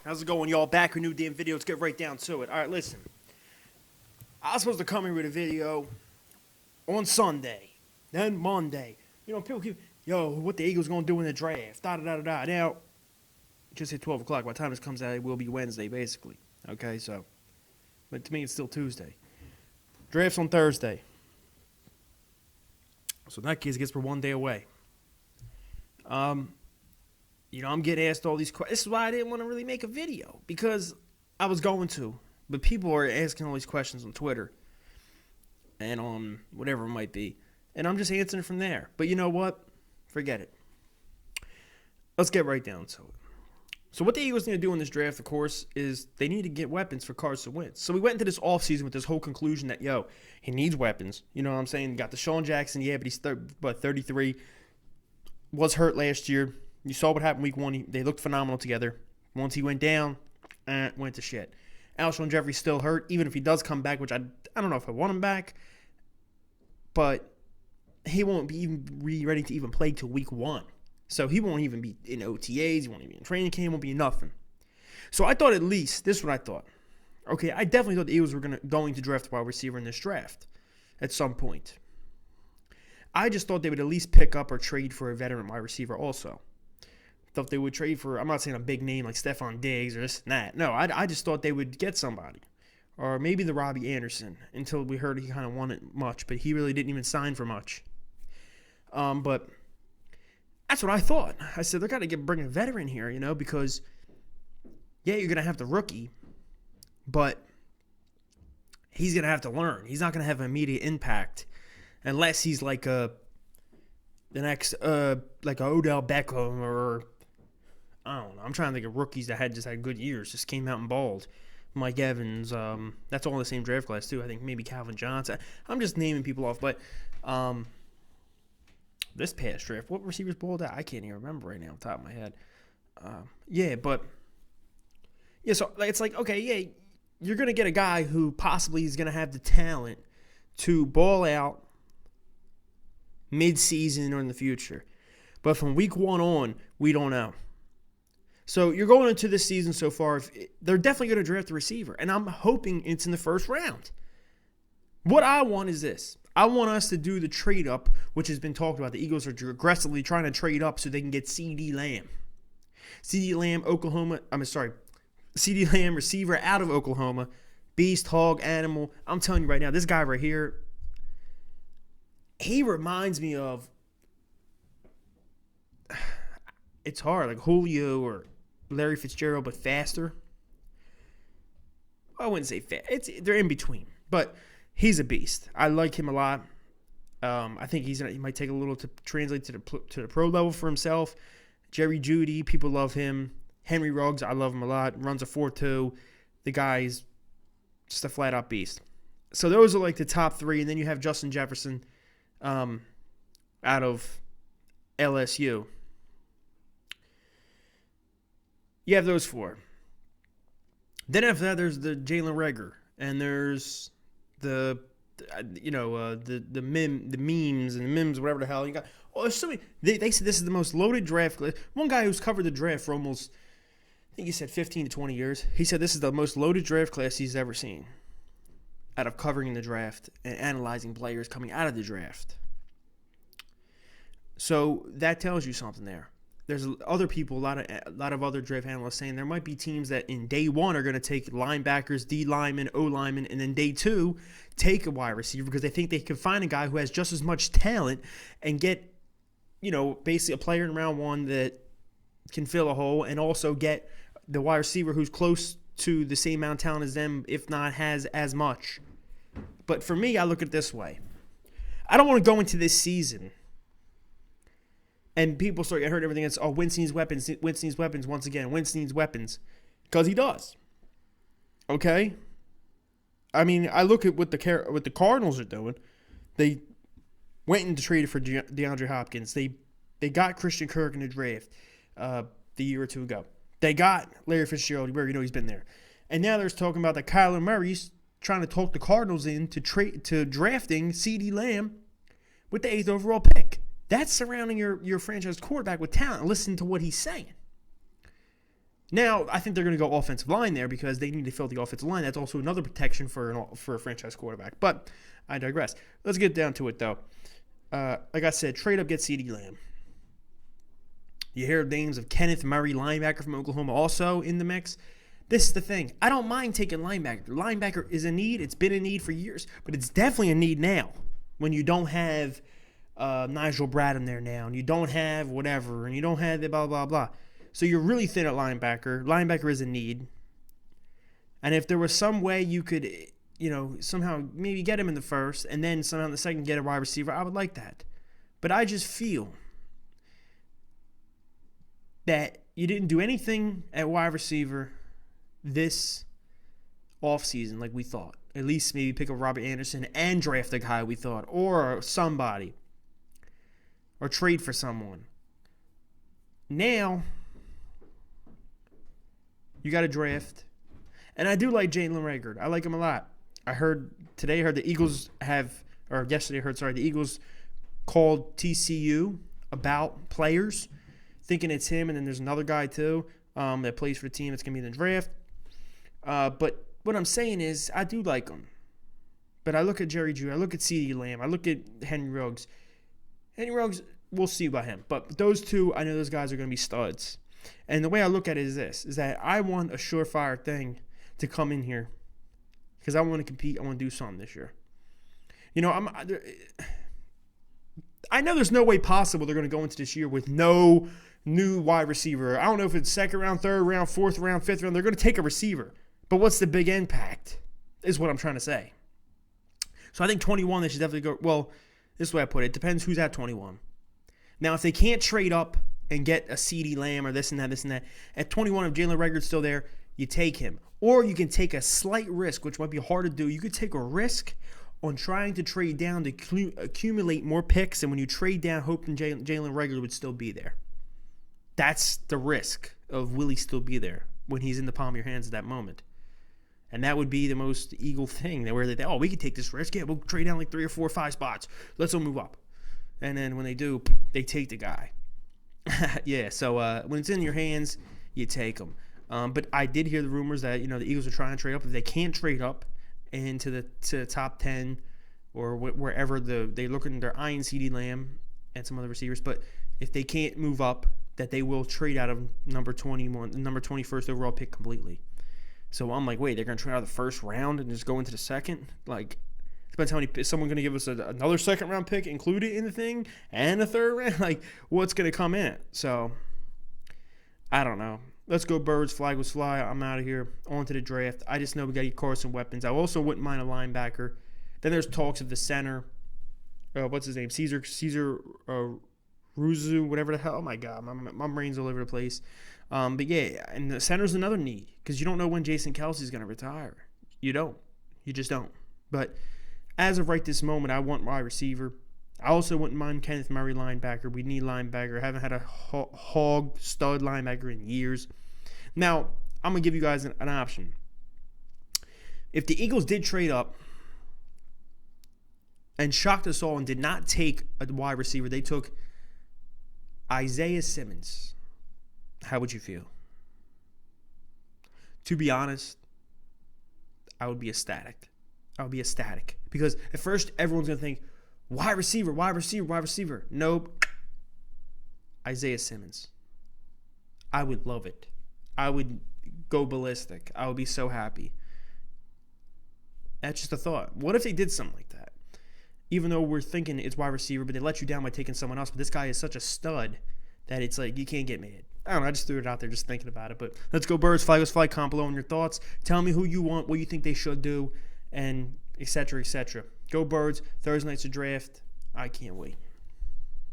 How's it going, y'all? Back with a new damn video. Let's get right down to it. All right, listen. I was supposed to come here with a video on Sunday, then Monday. You know, people keep, what the Eagles going to do in the draft, da-da-da-da-da. Now, just hit 12 o'clock. By the time this comes out, it will be Wednesday, basically. Okay, so, but to me, it's still Tuesday. Draft's on Thursday. So in that case, it gets for 1 day away. I'm getting asked all these questions. This is why I didn't want to really make a video, because I was going to, but people are asking all these questions on Twitter and on whatever it might be, and I'm just answering from there. But you know what? Forget it. Let's get right down to it. So what the Eagles need to do in this draft, of course, is they need to get weapons for Carson Wentz. So we went into this offseason with this whole conclusion that, he needs weapons. You know what I'm saying? Got Deshaun Jackson, but he's 33. Was hurt last year. You saw what happened week one. They looked phenomenal together. Once he went down, went to shit. Alshon Jeffrey's still hurt, even if he does come back, which I don't know if I want him back. But he won't be ready to even play till week one. So he won't even be in OTAs. He won't even be in training camp. Won't be nothing. So I thought at least, this is what I thought. Okay, I definitely thought the Eagles were going to draft a wide receiver in this draft at some point. I just thought they would at least pick up or trade for a veteran wide receiver also. Thought they would trade for, I'm not saying a big name like Stephon Diggs or this and that. No, I just thought they would get somebody. Or maybe the Robbie Anderson, until we heard he kind of wanted much, but he really didn't even sign for much. But that's what I thought. I said, they're got to bring a veteran here, because, you're going to have the rookie, but he's going to have to learn. He's not going to have an immediate impact unless he's like the next, like a Odell Beckham or, I don't know. I'm trying to think of rookies that just had good years, just came out and balled. Mike Evans, that's all in the same draft class too. I think maybe Calvin Johnson. I'm just naming people off, but this past draft, what receivers balled out? I can't even remember right now off the top of my head. So it's like, okay, you're going to get a guy who possibly is going to have the talent to ball out mid-season or in the future. But from week one on, we don't know. So you're going into this season so far, they're definitely going to draft a receiver, and I'm hoping it's in the first round. What I want is this. I want us to do the trade-up, which has been talked about. The Eagles are aggressively trying to trade up so they can get CeeDee Lamb. CeeDee Lamb, CeeDee Lamb, receiver out of Oklahoma. Beast, hog, animal. I'm telling you right now, this guy right here, he reminds me of, it's hard, like Julio or Larry Fitzgerald, but faster. I wouldn't say fast. They're in between, but he's a beast. I like him a lot. I think he might take a little to translate to the pro level for himself. Jerry Jeudy, people love him. Henry Ruggs, I love him a lot. Runs a 4.2. The guy's just a flat out beast. So those are like the top three, and then you have Justin Jefferson out of LSU. You have those four. Then after that, there's the Jalen Reagor, and there's the memes and the mims, whatever the hell you got. Oh, there's so many. They said this is the most loaded draft class. One guy who's covered the draft for almost, I think he said 15 to 20 years. He said this is the most loaded draft class he's ever seen. Out of covering the draft and analyzing players coming out of the draft. So that tells you something there. There's other people, a lot of other draft analysts saying there might be teams that in day one are going to take linebackers, D linemen, O linemen, and then day two take a wide receiver because they think they can find a guy who has just as much talent and get, basically a player in round one that can fill a hole and also get the wide receiver who's close to the same amount of talent as them, if not has as much. But for me, I look at it this way. I don't want to go into this season and people start getting hurt. Everything is, Wentz needs weapons. Wentz needs weapons once again. Wentz needs weapons. Because he does. Okay? I mean, I look at what the Cardinals are doing. They went and traded for DeAndre Hopkins. They got Christian Kirk in the draft the year or two ago. They got Larry Fitzgerald. He's been there. And now they're talking about that Kyler Murray's trying to talk the Cardinals into drafting CeeDee Lamb with the 8th overall pick. That's surrounding your franchise quarterback with talent. Listen to what he's saying. Now, I think they're going to go offensive line there because they need to fill the offensive line. That's also another protection for a franchise quarterback. But I digress. Let's get down to it, though. Like I said, trade up, get CeeDee Lamb. You hear names of Kenneth Murray, linebacker from Oklahoma, also in the mix. This is the thing. I don't mind taking linebacker. Linebacker is a need. It's been a need for years, but it's definitely a need now when you don't have Nigel Bradham there now, and you don't have whatever, and you don't have the blah, blah, blah. So you're really thin at linebacker. Linebacker is a need. And if there was some way you could, somehow maybe get him in the first, and then somehow in the second get a wide receiver, I would like that. But I just feel that you didn't do anything at wide receiver this offseason like we thought. At least maybe pick up Robert Anderson and draft a guy we thought, or somebody, or trade for someone. Now, you got to draft. And I do like Jalen Reagor. I like him a lot. I heard the Eagles the Eagles called TCU about players, thinking it's him, and then there's another guy too that plays for the team that's going to be in the draft. But what I'm saying is I do like him. But I look at Jerry Jeudy, I look at CeeDee Lamb, I look at Henry Ruggs. Henry Ruggs, we'll see about him. But those two, I know those guys are going to be studs. And the way I look at it is that I want a surefire thing to come in here because I want to compete. I want to do something this year. I know there's no way possible they're going to go into this year with no new wide receiver. I don't know if it's second round, third round, fourth round, fifth round. They're going to take a receiver. But what's the big impact is what I'm trying to say. So I think 21, they should definitely go. Well, this is the way I put it. It depends who's at 21. Now, if they can't trade up and get a CeeDee Lamb or this and that, at 21, if Jalen Reagor's still there, you take him. Or you can take a slight risk, which might be hard to do. You could take a risk on trying to trade down to accumulate more picks, and when you trade down, hoping Jalen Reagor would still be there. That's the risk of will he still be there when he's in the palm of your hands at that moment. And that would be the most Eagle thing, where they think, we could take this risk. Yeah, we'll trade down like 3 or 4 or 5 spots. Let's all move up. And then when they do, they take the guy. Yeah, so when it's in your hands, you take them. But I did hear the rumors that the Eagles are trying to trade up. If they can't trade up into the top 10 or wherever they're looking, they're eyeing CeeDee Lamb and some other receivers. But if they can't move up, that they will trade out of number 21st overall pick completely. So I'm like, wait, they're going to trade out of the first round and just go into the second? Like, depends how many. Is someone going to give us another second round pick included in the thing and a third round? Like, what's going to come in? So, I don't know. Let's go Birds. Flag was fly. I'm out of here. On to the draft. I just know we got to get Carson weapons. I also wouldn't mind a linebacker. Then there's talks of the center. What's his name? Caesar Ruzu, whatever the hell. Oh, my God. My brain's all over the place. But, yeah, and the center's another need because you don't know when Jason Kelce's going to retire. You don't. You just don't. But as of right this moment, I want wide receiver. I also wouldn't mind Kenneth Murray, linebacker. We need linebacker. I haven't had a hog stud linebacker in years. Now, I'm going to give you guys an option. If the Eagles did trade up and shocked us all and did not take a wide receiver, they took Isaiah Simmons. How would you feel? To be honest, I would be ecstatic. Because at first, everyone's going to think, wide receiver. Nope. Isaiah Simmons. I would love it. I would go ballistic. I would be so happy. That's just a thought. What if they did something like that? Even though we're thinking it's wide receiver, but they let you down by taking someone else. But this guy is such a stud that it's like you can't get mad. I don't know. I just threw it out there just thinking about it. But let's go Birds. Fly goes fly. Comment below on your thoughts. Tell me who you want, what you think they should do, and etc. Go Birds. Thursday night's a draft. I can't wait.